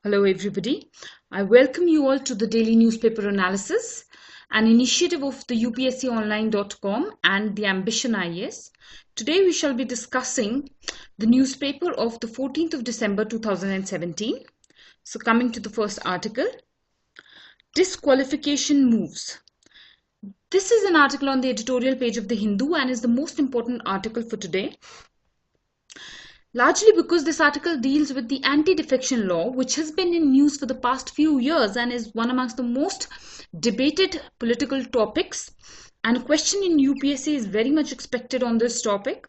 Hello everybody. I welcome you all to the daily newspaper analysis, an initiative of the UPSConline.com and the Ambition IAS. Today we shall be discussing the newspaper of the 14th of December 2017. So coming to the first article, disqualification moves. This is an article on the editorial page of the Hindu and is the most important article for today. Largely because this article deals with the anti-defection law, which has been in news for the past few years and is one amongst the most debated political topics. And a question in UPSC is very much expected on this topic.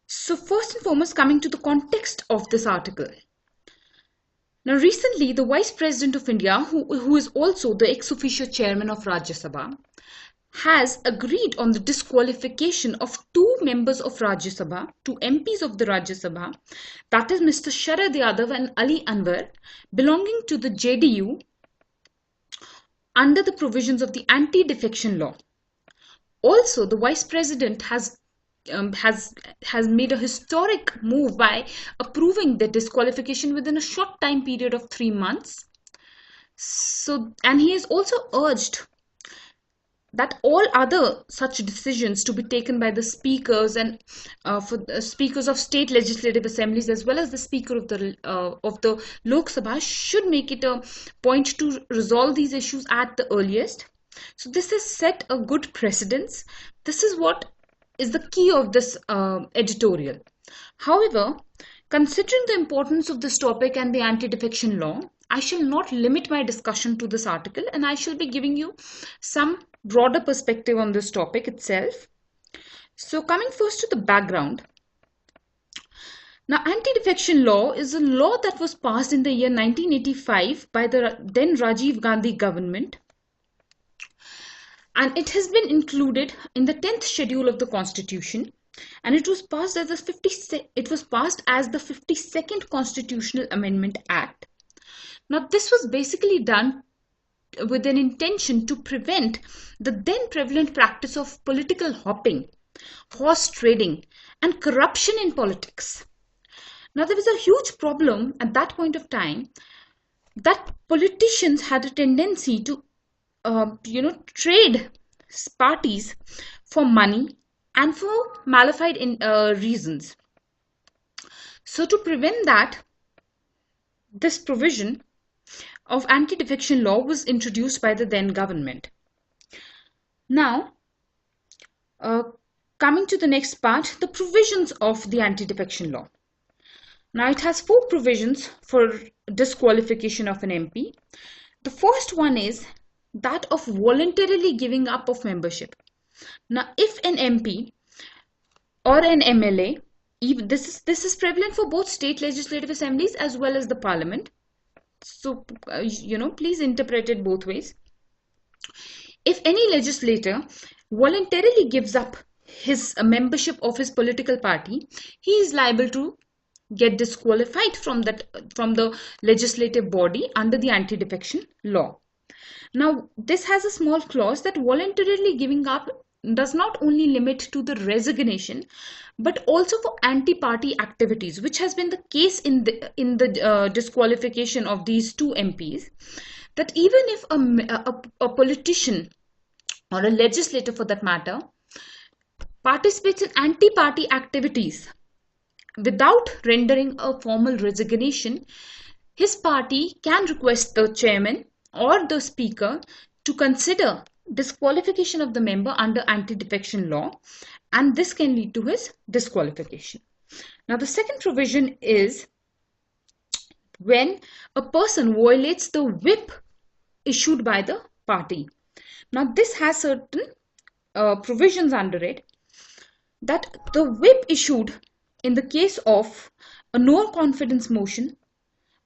So first and foremost, coming to the context of this article. Now recently, the Vice President of India, who is also the ex officio chairman of Rajya Sabha, has agreed on the disqualification of two members of Rajya Sabha, two MPs of the Rajya Sabha, that is Mr. Sharad Yadav and Ali Anwar, belonging to the JDU under the provisions of the anti-defection law. Also, the Vice President has made a historic move by approving the disqualification within a short time period of 3 months. And he has also urged that all other such decisions to be taken by the speakers and for the speakers of state legislative assemblies as well as the speaker of the Lok Sabha should make it a point to resolve these issues at the earliest. So this has set a good precedence. This is what is the key of this editorial. However, considering the importance of this topic and the anti-defection law, I shall not limit my discussion to this article and I shall be giving you some broader perspective on this topic itself. So coming first to the background. Now, anti-defection law is a law that was passed in the year 1985 by the then Rajiv Gandhi government. And it has been included in the 10th schedule of the Constitution. And it was passed as the 52nd Constitutional Amendment Act. Now, this was basically done with an intention to prevent the then prevalent practice of political hopping, horse trading, and corruption in politics. Now, there was a huge problem at that point of time that politicians had a tendency to, trade parties for money and for malified reasons. So, to prevent that, this provision of anti-defection law was introduced by the then government. Now, coming to the next part, the provisions of the anti-defection law. Now, it has 4 provisions for disqualification of an MP. The first one is that of voluntarily giving up of membership. Now, if an MP or an MLA, this is prevalent for both state legislative assemblies as well as the parliament. So, please interpret it both ways. If any legislator voluntarily gives up his membership of his political party, he is liable to get disqualified from the legislative body under the anti-defection law. Now, this has a small clause that voluntarily giving up does not only limit to the resignation, but also for anti-party activities, which has been the case in the disqualification of these 2 MPs. That even if a politician or a legislator, for that matter, participates in anti-party activities without rendering a formal resignation, his party can request the chairman or the speaker to consider disqualification of the member under anti-defection law, and this can lead to his disqualification. Now, the second provision is when a person violates the whip issued by the party. Now, this has certain provisions under it, that the whip issued in the case of a no confidence motion,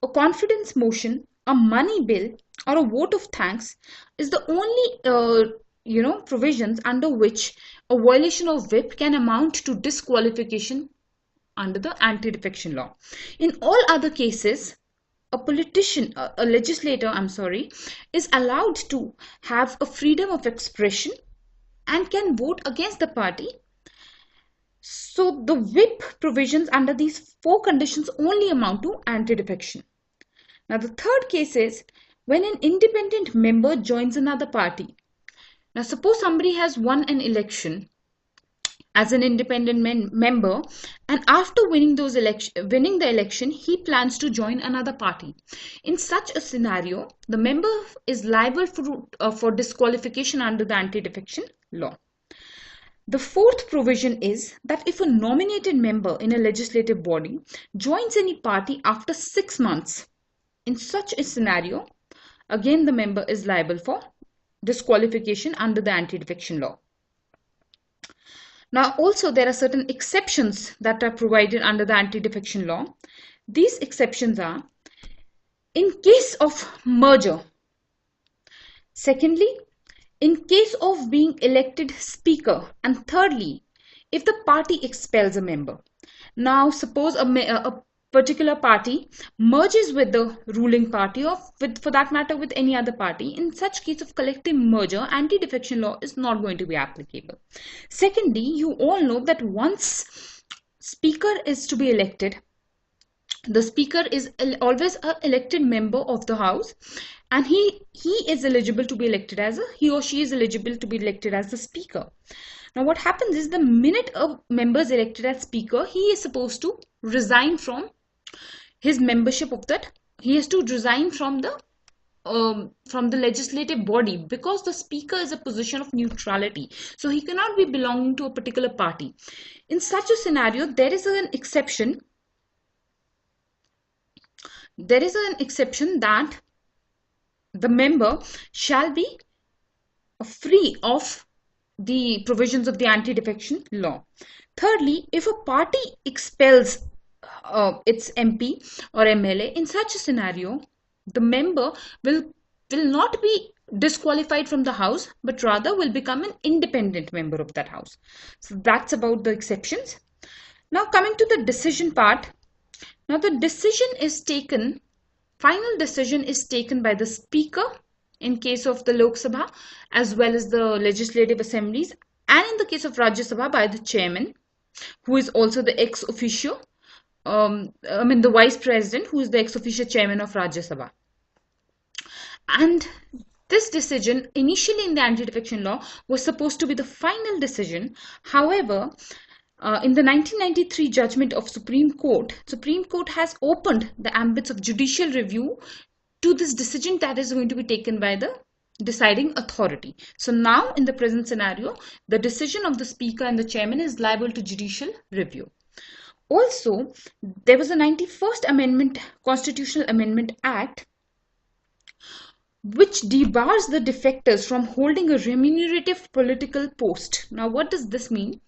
a confidence motion, a money bill, or a vote of thanks is the only provisions under which a violation of whip can amount to disqualification under the anti-defection law. In all other cases, a legislator, is allowed to have a freedom of expression and can vote against the party. So the whip provisions under these 4 conditions only amount to anti-defection. Now, the third case is when an independent member joins another party. Now, suppose somebody has won an election as an independent member, and after winning the election, he plans to join another party. In such a scenario, the member is liable for disqualification under the anti-defection law. The fourth provision is that if a nominated member in a legislative body joins any party after 6 months, in such a scenario, again the member is liable for disqualification under the anti-defection law. Now, also there are certain exceptions that are provided under the anti-defection law. These exceptions are in case of merger. Secondly, in case of being elected speaker. And thirdly, if the party expels a member. Now, suppose a particular party merges with the ruling party, or for that matter with any other party. In such case of collective merger, anti-defection law is not going to be applicable. Secondly, you all know that once speaker is to be elected, the speaker is always an elected member of the house, and he is eligible to be elected as he or she is eligible to be elected as the speaker. Now, what happens is the minute a member is elected as speaker, he is supposed to resign from his membership of that. He has to resign from the legislative body, because the speaker is a position of neutrality, so he cannot be belonging to a particular party. In such a scenario, there is an exception. There is an exception that the member shall be free of the provisions of the anti-defection law. Thirdly, if a party expels its MP or MLA, in such a scenario, the member will not be disqualified from the house, but rather will become an independent member of that house. So that's about the exceptions. Now, coming to the decision part. Now, the decision is taken, final decision is taken by the speaker in case of the Lok Sabha as well as the legislative assemblies, and in the case of Rajya Sabha by the chairman, who is also the ex officio, the vice president, who is the ex officio chairman of Rajya Sabha. And this decision initially in the anti-defection law was supposed to be the final decision. However, in the 1993 judgment of Supreme Court has opened the ambits of judicial review to this decision that is going to be taken by the deciding authority. So now in the present scenario, the decision of the speaker and the chairman is liable to judicial review. Also, there was a 91st Amendment, Constitutional Amendment Act, which debars the defectors from holding a remunerative political post. Now, what does this mean?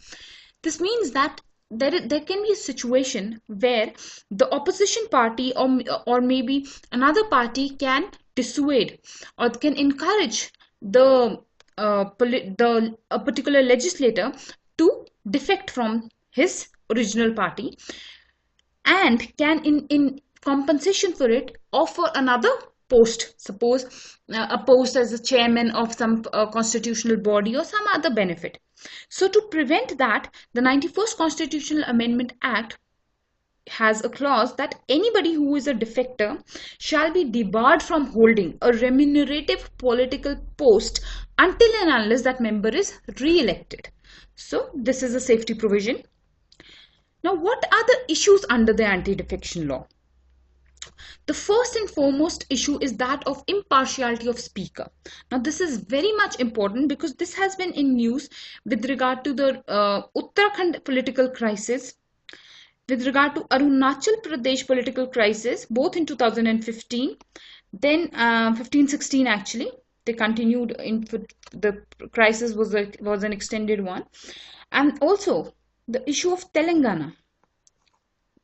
This means that there can be a situation where the opposition party or maybe another party can dissuade or can encourage a particular legislator to defect from his original party, and can in compensation for it offer another post, suppose a post as a chairman of some constitutional body or some other benefit. So to prevent that, the 91st Constitutional Amendment Act has a clause that anybody who is a defector shall be debarred from holding a remunerative political post until and unless that member is re-elected. So this is a safety provision. Now, what are the issues under the anti-defection law? The first and foremost issue is that of impartiality of speaker. Now, this is very much important because this has been in news with regard to the Uttarakhand political crisis, with regard to Arunachal Pradesh political crisis, both in 2015, then 15-16 actually. They continued in the crisis was an extended one, and also the issue of Telangana.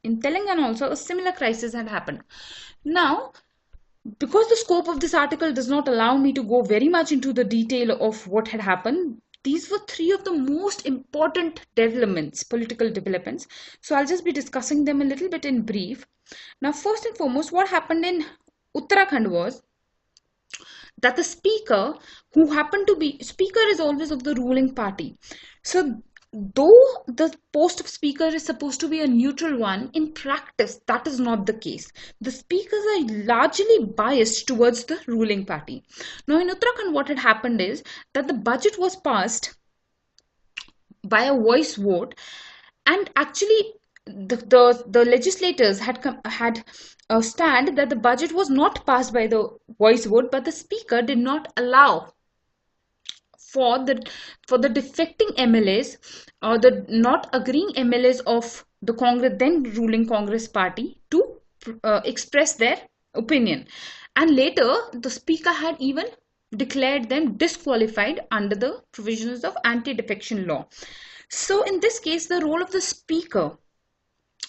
In Telangana also a similar crisis had happened. Now, because the scope of this article does not allow me to go very much into the detail of what had happened, these were three of the most important developments, political developments. So I'll just be discussing them a little bit in brief. Now, first and foremost, what happened in Uttarakhand was that the speaker, who happened to be, speaker is always of the ruling party. So though the post of speaker is supposed to be a neutral one, in practice that is not the case. The speakers are largely biased towards the ruling party. Now in Uttarakhand, what had happened is that the budget was passed by a voice vote, and actually the legislators had a stand that the budget was not passed by the voice vote, but the speaker did not allow for the defecting MLAs or the not agreeing MLAs of the Congress, then ruling Congress party, to express their opinion. And later the speaker had even declared them disqualified under the provisions of anti-defection law. So in this case, the role of the speaker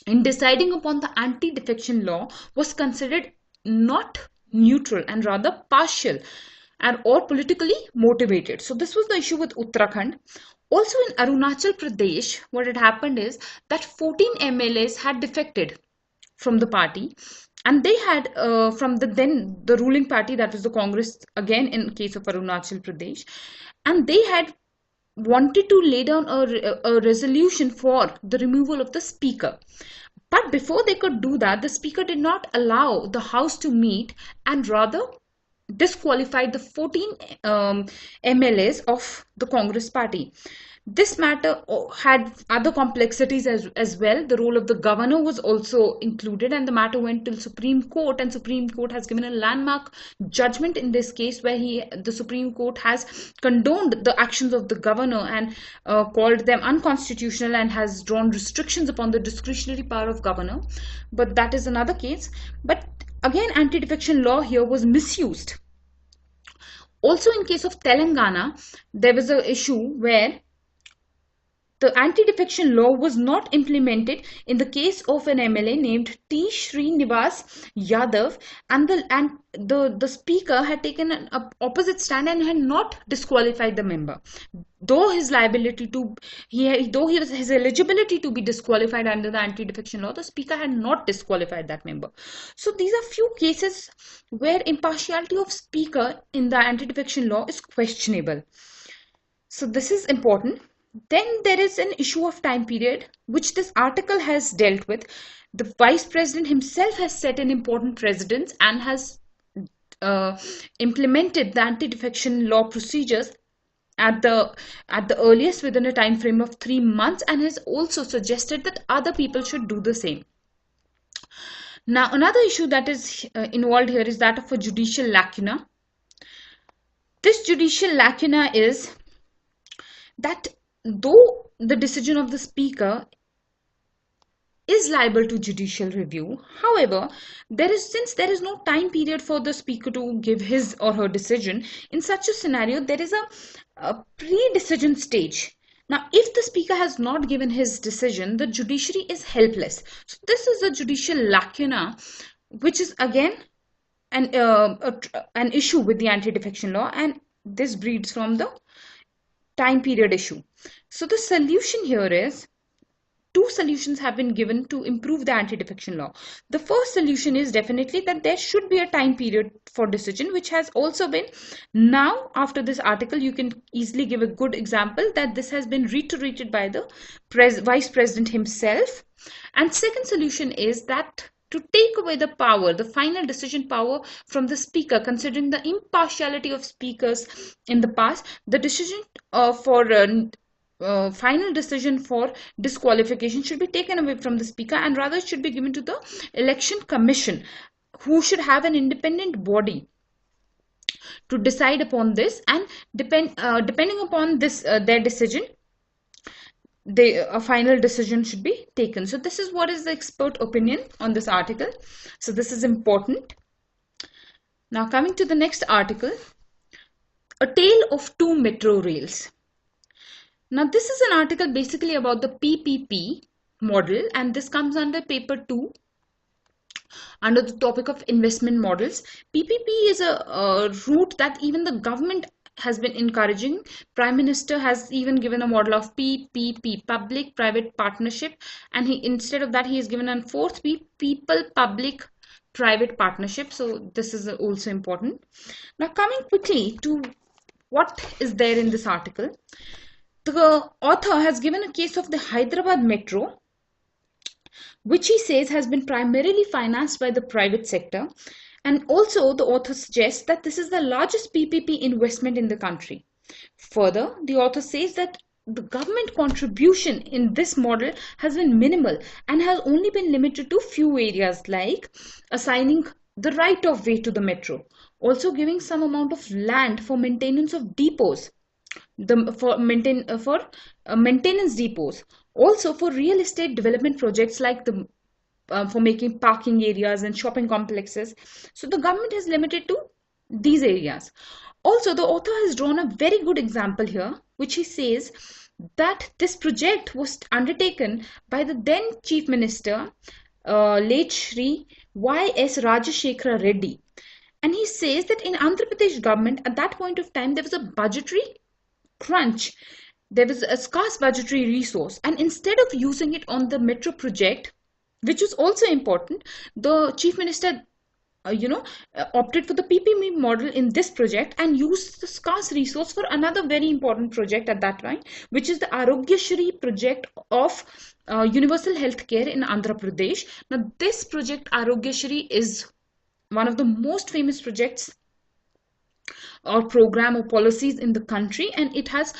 in deciding upon the anti-defection law was considered not neutral and rather partial and or politically motivated. So this was the issue with Uttarakhand. Also in Arunachal Pradesh, what had happened is that 14 MLAs had defected from the party, and they had from the ruling party, that was the Congress, again in case of Arunachal Pradesh, and they had wanted to lay down a resolution for the removal of the speaker. But before they could do that, the speaker did not allow the house to meet and rather disqualified the 14 MLAs of the Congress party. This matter had other complexities as well. The role of the governor was also included, and the matter went to the Supreme Court, and Supreme Court has given a landmark judgment in this case, where the Supreme Court has condoned the actions of the governor and called them unconstitutional and has drawn restrictions upon the discretionary power of governor. But that is another case. But again, anti-defection law here was misused. Also in case of Telangana, there was an issue where the anti-defection law was not implemented in the case of an MLA named T. Srinivas Yadav, and the speaker had taken an opposite stand and had not disqualified the member. Though his eligibility to be disqualified under the anti-defection law, the speaker had not disqualified that member. So these are few cases where impartiality of speaker in the anti-defection law is questionable. So this is important. Then there is an issue of time period, which this article has dealt with. The Vice President himself has set an important precedent and has implemented the anti-defection law procedures at the earliest within a time frame of 3 months, and has also suggested that other people should do the same. Now another issue that is involved here is that of a judicial lacuna. This judicial lacuna is that though the decision of the speaker is liable to judicial review, however, since there is no time period for the speaker to give his or her decision, in such a scenario there is a pre-decision stage. Now if the speaker has not given his decision, the judiciary is helpless. So this is a judicial lacuna, which is again an issue with the anti-defection law, and this breeds from the time period issue. So the solution here is, two solutions have been given to improve the anti-defection law. The first solution is definitely that there should be a time period for decision, which has also been, now after this article you can easily give a good example that this has been reiterated by the Vice President himself. And second solution is that to take away the power, the final decision power from the speaker, considering the impartiality of speakers in the past, the decision final decision for disqualification should be taken away from the speaker, and rather it should be given to the Election Commission, who should have an independent body to decide upon this, and depending upon this their decision, a final decision should be taken. So this is what is the expert opinion on this article. So this is important. Now coming to the next article, a tale of two metro rails. Now this is an article basically about the PPP model, and this comes under paper 2 under the topic of investment models. PPP is a route that even the government has been encouraging. Prime Minister has even given a model of PPP, public private partnership, and instead of that he has given a fourth P, people public private partnership. So this is also important. Now coming quickly to what is there in this article. The author has given a case of the Hyderabad Metro, which he says has been primarily financed by the private sector. And also the author suggests that this is the largest PPP investment in the country. Further, the author says that the government contribution in this model has been minimal and has only been limited to few areas like assigning the right of way to the metro, also giving some amount of land for maintenance of depots, maintenance depots, also for real estate development projects like the for making parking areas and shopping complexes. So the government has limited to these areas. Also, the author has drawn a very good example here, which he says that this project was undertaken by the then Chief Minister, late Shri Y.S. Rajashekara Reddy. And he says that in Andhra Pradesh government at that point of time, there was a budgetary crunch. There was a scarce budgetary resource. And instead of using it on the metro project, which was also important, the Chief Minister opted for the PPP model in this project and used the scarce resource for another very important project at that time, which is the Arogyashri project of universal health care in Andhra Pradesh. Now, this project Arogyashri is one of the most famous projects or program or policies in the country, and it has,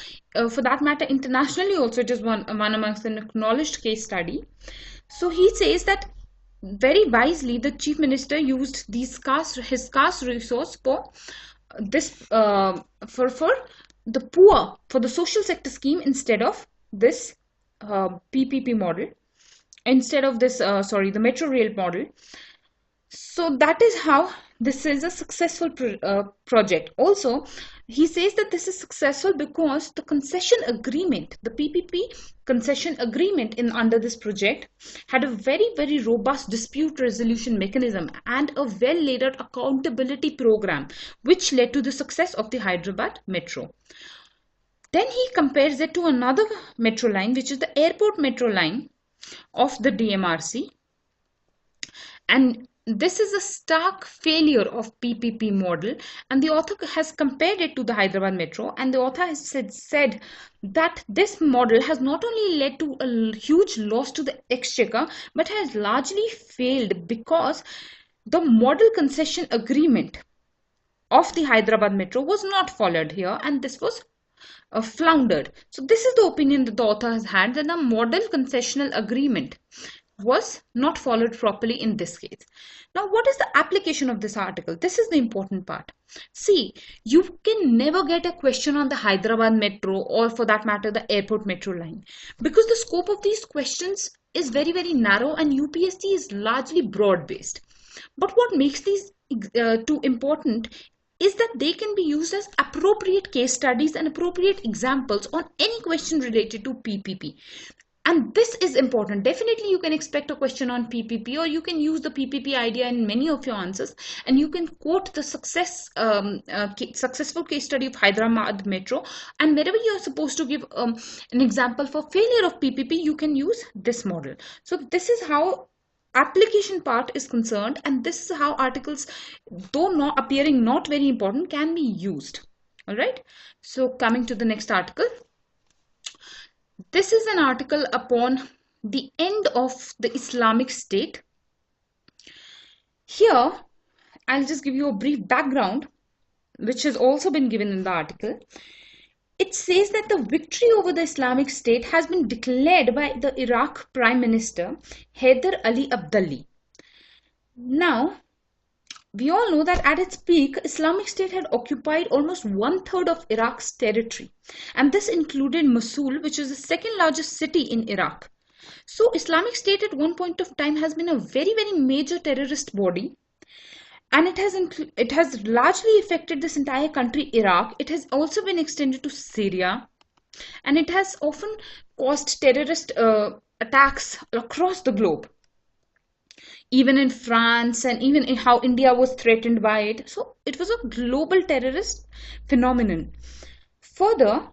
for that matter, internationally also it is one amongst an acknowledged case study. So he says that very wisely the Chief Minister used his scarce resource for this for the poor, for the social sector scheme instead of this PPP model, instead of this the metro rail model. So that is how this is a successful project. Also, he says that this is successful because the concession agreement, the PPP concession agreement under this project had a very, very robust dispute resolution mechanism and a well laid out accountability program, which led to the success of the Hyderabad Metro. Then he compares it to another metro line, which is the airport metro line of the DMRC. And this is a stark failure of PPP model, and the author has compared it to the Hyderabad Metro, and the author has said that this model has not only led to a huge loss to the exchequer, but has largely failed because the model concession agreement of the Hyderabad Metro was not followed here, and this was floundered. So this is the opinion that the author has had, that the model concessional agreement was not followed properly in this case. Now, what is the application of this article? This is the important part. See, you can never get a question on the Hyderabad Metro, or for that matter the airport metro line, because the scope of these questions is very, very narrow and UPSC is largely broad based. But what makes these two important is that they can be used as appropriate case studies and appropriate examples on any question related to PPP. And this is important. Definitely you can expect a question on PPP, or you can use the PPP idea in many of your answers, and you can quote the successful case study of Hyderabad Metro, and wherever you are supposed to give an example for failure of PPP, you can use this model. So this is how application part is concerned, and this is how articles, though not appearing not very important, can be used. All right, so coming to the next article. This is an article upon the end of the Islamic State. Here, I'll just give you a brief background, which has also been given in the article. It says that the victory over the Islamic State has been declared by the Iraq Prime Minister Haider Ali Abdali. Now, we all know that at its peak, Islamic State had occupied almost 1/3 of Iraq's territory, and this included Mosul, which is the second largest city in Iraq. So Islamic State at one point of time has been a very, very major terrorist body, and it has largely affected this entire country, Iraq. It has also been extended to Syria, and it has often caused terrorist attacks across the globe, even in France, and even in how India was threatened by it. So it was a global terrorist phenomenon. Further,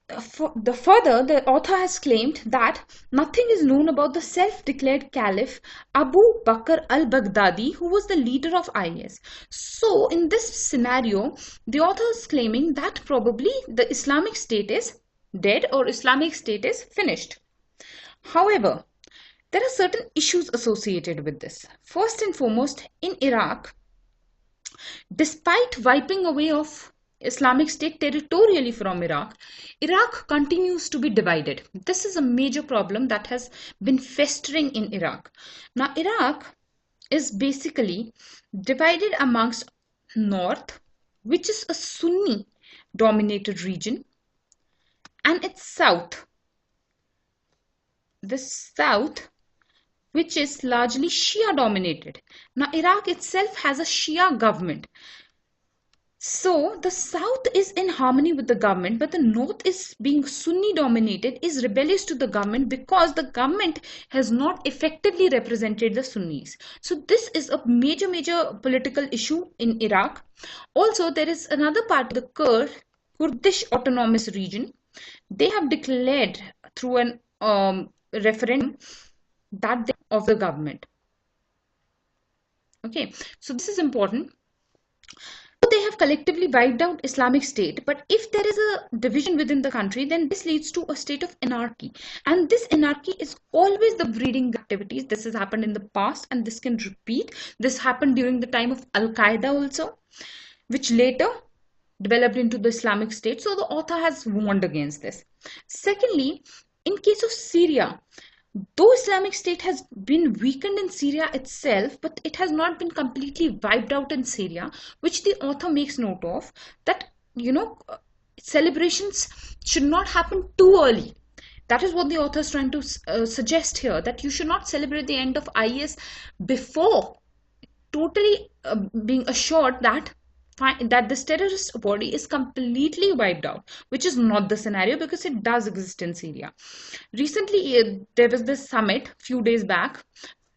Further, the author has claimed that nothing is known about the self-declared caliph Abu Bakr al-Baghdadi, who was the leader of IS. So, in this scenario, the author is claiming that probably the Islamic State is dead or Islamic State is finished. However, there are certain issues associated with this. First and foremost, in Iraq, despite wiping away of Islamic State territorially from Iraq, Iraq continues to be divided. This is a major problem that has been festering in Iraq. Now, Iraq is basically divided amongst North, which is a Sunni dominated region, and its South. The South, which is largely Shia dominated. Now, Iraq itself has a Shia government. So the south is in harmony with the government, but the north is being Sunni dominated, is rebellious to the government because the government has not effectively represented the Sunnis. So this is a major political issue in Iraq. Also, there is another part, the Kurdish autonomous region. They have declared through an referendum that they of the government. Okay, so this is important. They have collectively wiped out Islamic State, but if there is a division within the country, then this leads to a state of anarchy, and this anarchy is always the breeding activities. This has happened in the past and this can repeat. This happened during the time of Al-Qaeda also, which later developed into the Islamic State. So the author has warned against this. Secondly, in case of Syria, though Islamic State has been weakened in Syria itself, but it has not been completely wiped out in Syria, which the author makes note of, that, celebrations should not happen too early. That is what the author is trying to suggest here, that you should not celebrate the end of IS before totally being assured that this terrorist body is completely wiped out, which is not the scenario because it does exist in Syria. Recently, there was this summit few days back.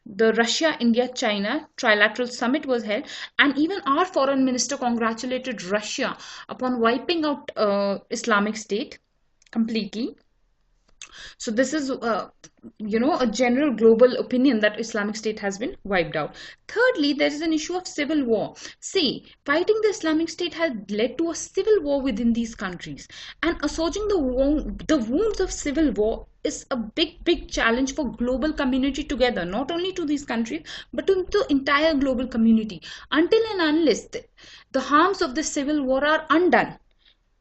The Russia, India, China trilateral summit was held, and even our foreign minister congratulated Russia upon wiping out Islamic State completely. So this is a general global opinion that Islamic State has been wiped out. Thirdly, there is an issue of civil war. See, fighting the Islamic State has led to a civil war within these countries, and assuaging the wounds of civil war is a big challenge for global community together, not only to these countries but to the entire global community. Until and unless the harms of the civil war are undone,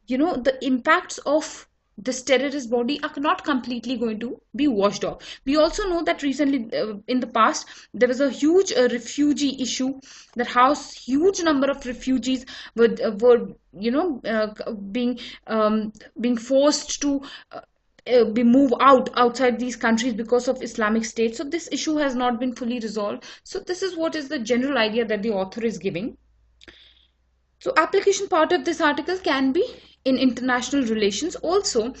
the impacts of this terrorist body are not completely going to be washed off. We also know that recently, in the past, there was a huge refugee issue that housed huge number of refugees were being forced to be moved outside these countries because of Islamic State. So this issue has not been fully resolved. So this is what is the general idea that the author is giving. So application part of this article can be in international relations. Also,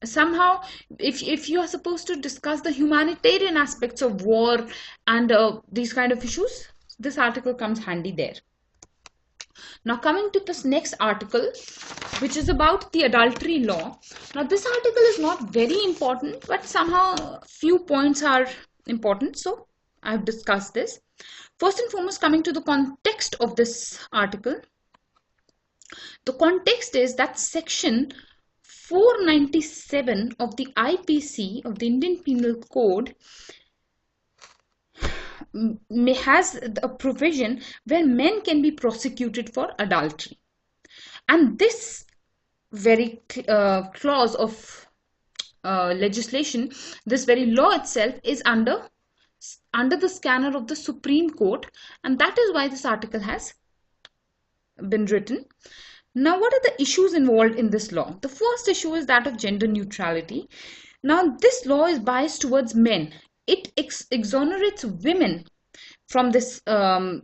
somehow, if you are supposed to discuss the humanitarian aspects of war and these kind of issues, this article comes handy there. Now coming to this next article, which is about the adultery law. Now this article is not very important, but somehow few points are important, so I have discussed this. First and foremost, coming to the context of this article. The context is that section 497 of the IPC, of the Indian Penal Code, has a provision where men can be prosecuted for adultery. And this very clause of legislation, this very law itself is under the scanner of the Supreme Court, and that is why this article has been written. Now, what are the issues involved in this law? The first issue is that of gender neutrality. Now, this law is biased towards men. It exonerates women from this from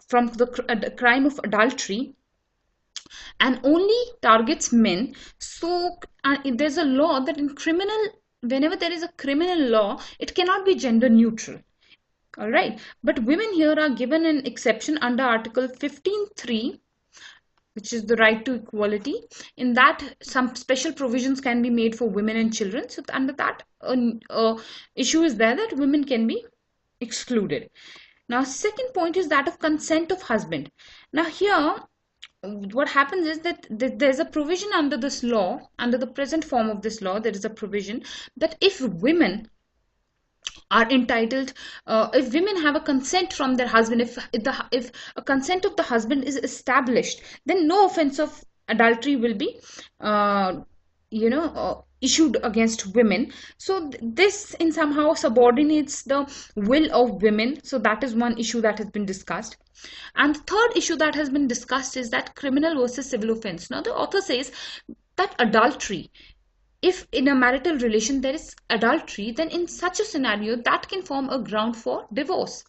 the crime of adultery, and only targets men. So there's a law that whenever there is a criminal law, it cannot be gender neutral. All right, but women here are given an exception under Article 15(3) which is the right to equality. In that, some special provisions can be made for women and children. So under that, issue is there that women can be excluded. Now, second point is that of consent of husband. Now here, what happens is that there's a provision under this law, under the present form of this law, there is a provision that if women are entitled, if women have a consent from their husband, if a consent of the husband is established, then no offense of adultery will be issued against women. So this in somehow subordinates the will of women. So that is one issue that has been discussed. And the third issue that has been discussed is that criminal versus civil offense. Now the author says that adultery, if in a marital relation there is adultery, then in such a scenario that can form a ground for divorce,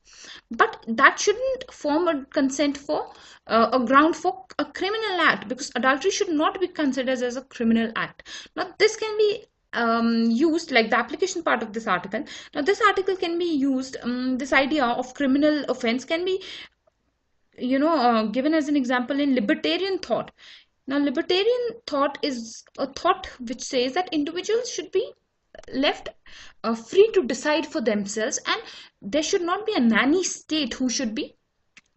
but that shouldn't form a consent for a ground for a criminal act, because adultery should not be considered as a criminal act. Now this can be used like the application part of this article. Now this article can be used, this idea of criminal offense can be given as an example in libertarian thought. Now, libertarian thought is a thought which says that individuals should be left free to decide for themselves, and there should not be a nanny state who should be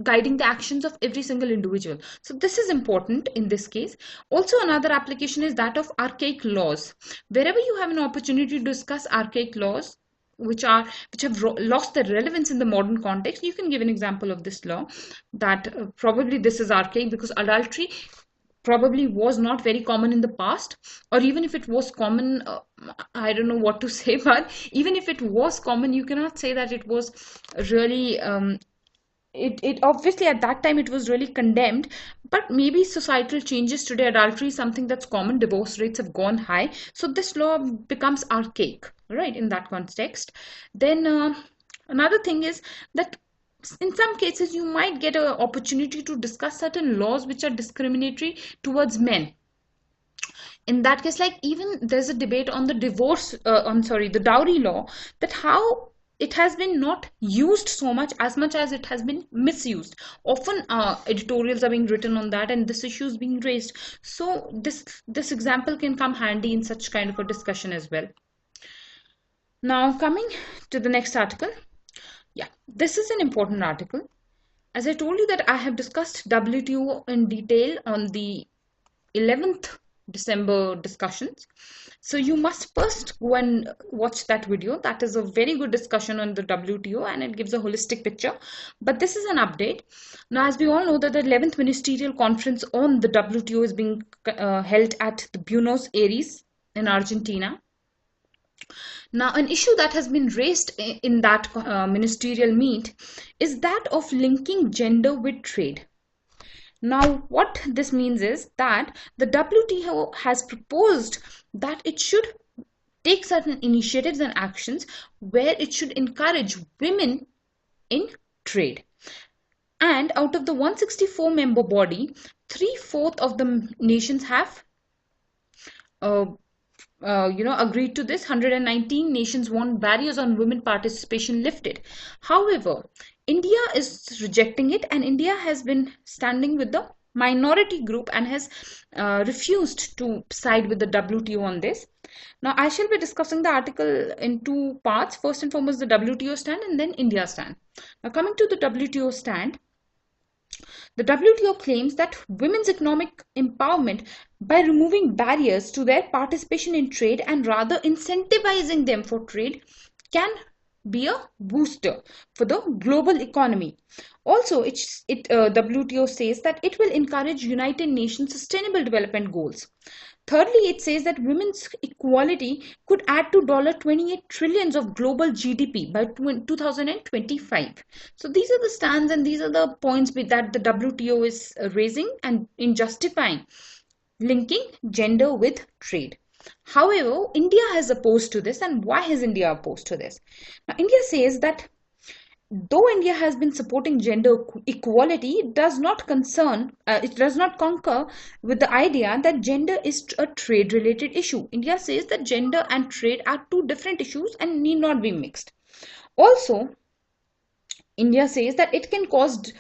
guiding the actions of every single individual. So this is important in this case. Also, another application is that of archaic laws. Wherever you have an opportunity to discuss archaic laws which have lost their relevance in the modern context, you can give an example of this law that probably this is archaic because adultery probably was not very common in the past, or even if it was common, I don't know what to say, but even if it was common, you cannot say that it was really it obviously at that time it was really condemned, but maybe societal changes today, adultery is something that's common, divorce rates have gone high, so this law becomes archaic, right, in that context. Then another thing is that in some cases you might get an opportunity to discuss certain laws which are discriminatory towards men. In that case, like even there's a debate on the the dowry law, that how it has been not used so much as it has been misused. Often editorials are being written on that, and this issue is being raised. So this example can come handy in such kind of a discussion as well. Now coming to the next article. Yeah, this is an important article. As I told you that I have discussed WTO in detail on the 11th December discussions. So you must first go and watch that video. That is a very good discussion on the WTO and it gives a holistic picture. But this is an update. Now, as we all know that the 11th Ministerial Conference on the WTO is being held at the Buenos Aires in Argentina. Now, an issue that has been raised in that ministerial meet is that of linking gender with trade. Now, what this means is that the WTO has proposed that it should take certain initiatives and actions where it should encourage women in trade. And out of the 164 member body, 3/4 of the nations have agreed to this. 119 nations want barriers on women participation lifted. However, India is rejecting it, and India has been standing with the minority group and has refused to side with the WTO on this. Now, I shall be discussing the article in two parts. First and foremost, the WTO stand and then India stand. Now, coming to the WTO stand, the WTO claims that women's economic empowerment by removing barriers to their participation in trade and rather incentivizing them for trade can be a booster for the global economy. Also, WTO says that it will encourage United Nations Sustainable Development Goals. Thirdly, it says that women's equality could add to $28 trillion of global GDP by 2025. So these are the stands and these are the points that the WTO is raising and in justifying linking gender with trade. However, India has opposed to this. And why has India opposed to this? Now, India says that though India has been supporting gender equality, it does not concur with the idea that gender is a trade-related issue. India says that gender and trade are two different issues and need not be mixed. Also, India says that it can cause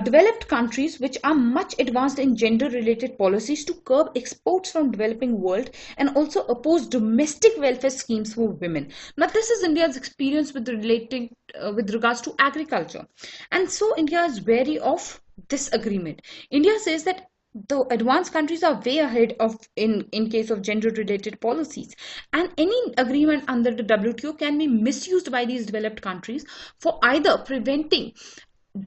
developed countries which are much advanced in gender related policies to curb exports from developing world and also oppose domestic welfare schemes for women. Now this is India's experience with relating with regards to agriculture, and so India is wary of this agreement. India says that the advanced countries are way ahead of in case of gender related policies, and any agreement under the WTO can be misused by these developed countries for either preventing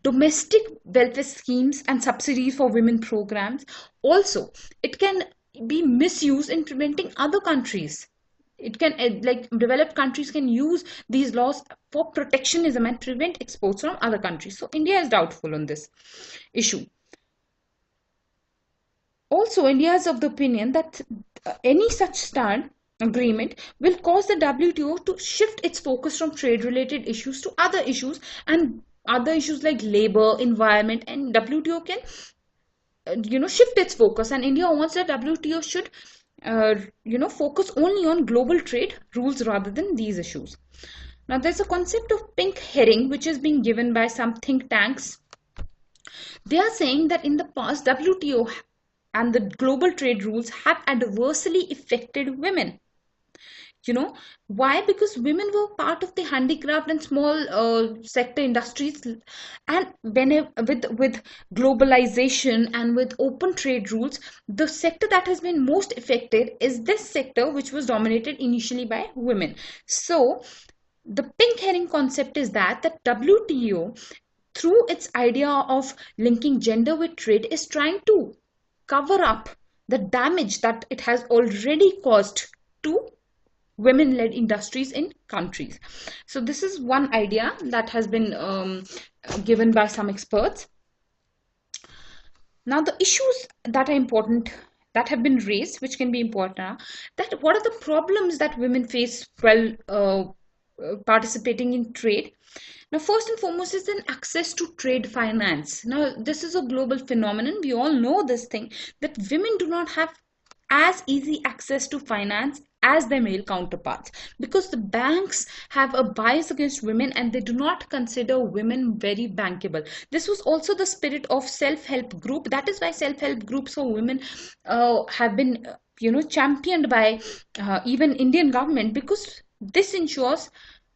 domestic welfare schemes and subsidies for women programs. Also, it can be misused in preventing other countries. It can like developed countries can use these laws for protectionism and prevent exports from other countries. So India is doubtful on this issue. Also, India is of the opinion that any such stand agreement will cause the WTO to shift its focus from trade related issues to other issues, and other issues like labor, environment, and WTO can shift its focus, and India wants that WTO should focus only on global trade rules rather than these issues. Now there's a concept of pink herring which is being given by some think tanks. They are saying that in the past WTO and the global trade rules have adversely affected women. Why? Because women were part of the handicraft and small sector industries, and with globalization and with open trade rules, the sector that has been most affected is this sector, which was dominated initially by women. So the pink herring concept is that the WTO, through its idea of linking gender with trade, is trying to cover up the damage that it has already caused to women-led industries in countries. So this is one idea that has been given by some experts. Now the issues that are important that have been raised, which can be important, are that what are the problems that women face while participating in trade. Now, first and foremost is an access to trade finance. Now, this is a global phenomenon. We all know this thing, that women do not have as easy access to finance as their male counterparts, because the banks have a bias against women and they do not consider women very bankable. This was also the spirit of self-help group. That is why self-help groups for women have been championed by even Indian government, because this ensures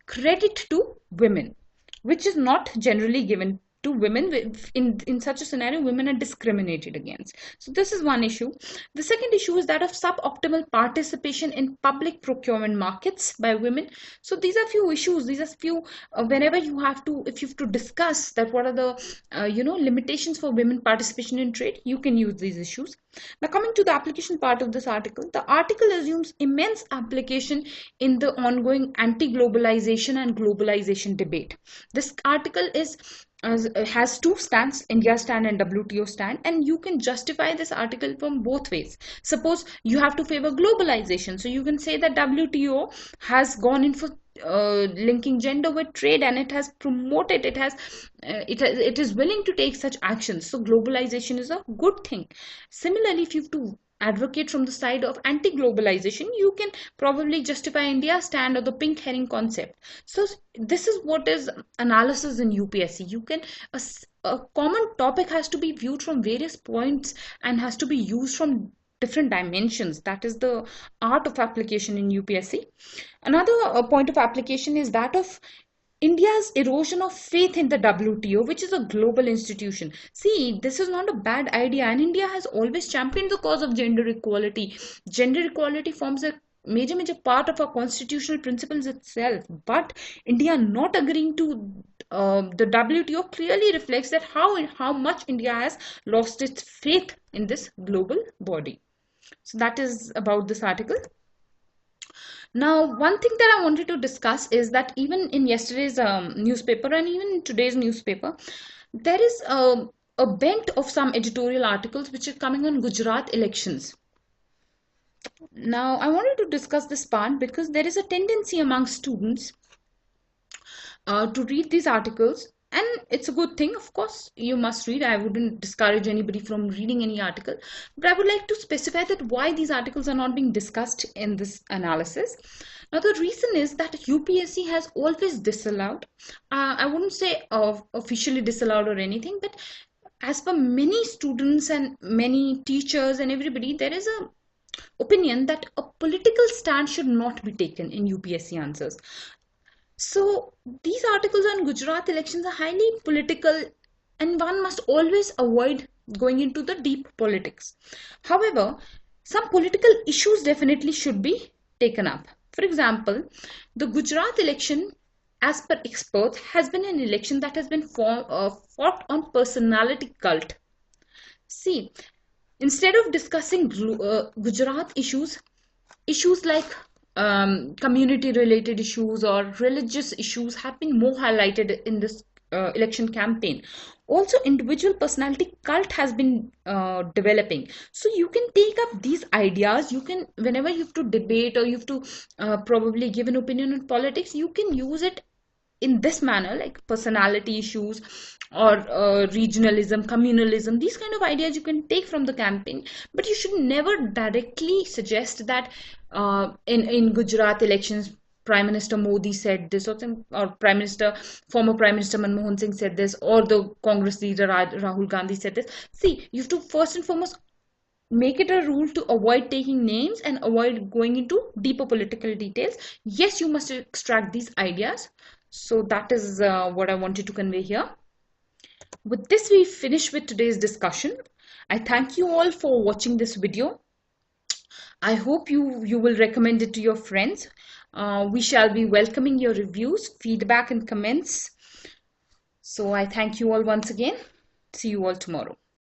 credit to women, which is not generally given to women. In such a scenario, women are discriminated against. So this is one issue. The second issue is that of suboptimal participation in public procurement markets by women. So these are few issues. These are few whenever if you have to discuss that what are the limitations for women participation in trade, you can use these issues. Now coming to the application part of this article, the article assumes immense application in the ongoing anti-globalization and globalization debate. This article has two stands, India stand and WTO stand, and you can justify this article from both ways. Suppose you have to favor globalization, so you can say that WTO has gone in for linking gender with trade, and it has promoted, it is willing to take such actions, so globalization is a good thing. Similarly, if you have to advocate from the side of anti-globalization, you can probably justify India's stand or the pink herring concept. So this is what is analysis in UPSC. You can a common topic has to be viewed from various points and has to be used from different dimensions. That is the art of application in UPSC. Another point of application is that of India's erosion of faith in the WTO, which is a global institution. See, this is not a bad idea, and India has always championed the cause of gender equality. Gender equality forms a major part of our constitutional principles itself. But India not agreeing to the WTO clearly reflects that how much India has lost its faith in this global body. So that is about this article. Now, one thing that I wanted to discuss is that even in yesterday's newspaper and even in today's newspaper, there is a bent of some editorial articles which are coming on Gujarat elections. Now, I wanted to discuss this part because there is a tendency among students to read these articles and it's a good thing. Of course, you must read. I wouldn't discourage anybody from reading any article, but I would like to specify that why these articles are not being discussed in this analysis. Now, the reason is that UPSC has always disallowed, I wouldn't say officially disallowed or anything, but as per many students and many teachers and everybody, there is a opinion that a political stand should not be taken in UPSC answers. So these articles on Gujarat elections are highly political, and one must always avoid going into the deep politics. However, some political issues definitely should be taken up. For example, the Gujarat election, as per experts, has been an election that has been fought on personality cult. See, instead of discussing Gujarat issues like community related issues or religious issues have been more highlighted in this election campaign. Also, individual personality cult has been developing. So you can take up these ideas. You can, whenever you have to debate or you have to probably give an opinion on politics, you can use it in this manner, like personality issues or regionalism, communalism. These kind of ideas you can take from the campaign, but you should never directly suggest that in Gujarat elections Prime Minister Modi said this, or former Prime Minister Manmohan Singh said this, or the Congress leader Rahul Gandhi said this. See, you have to first and foremost make it a rule to avoid taking names and avoid going into deeper political details. Yes, you must extract these ideas. So that is what I wanted to convey here. With this, we finish with today's discussion. I thank you all for watching this video. I hope you will recommend it to your friends. We shall be welcoming your reviews, feedback and comments. So I thank you all once again. See you all tomorrow.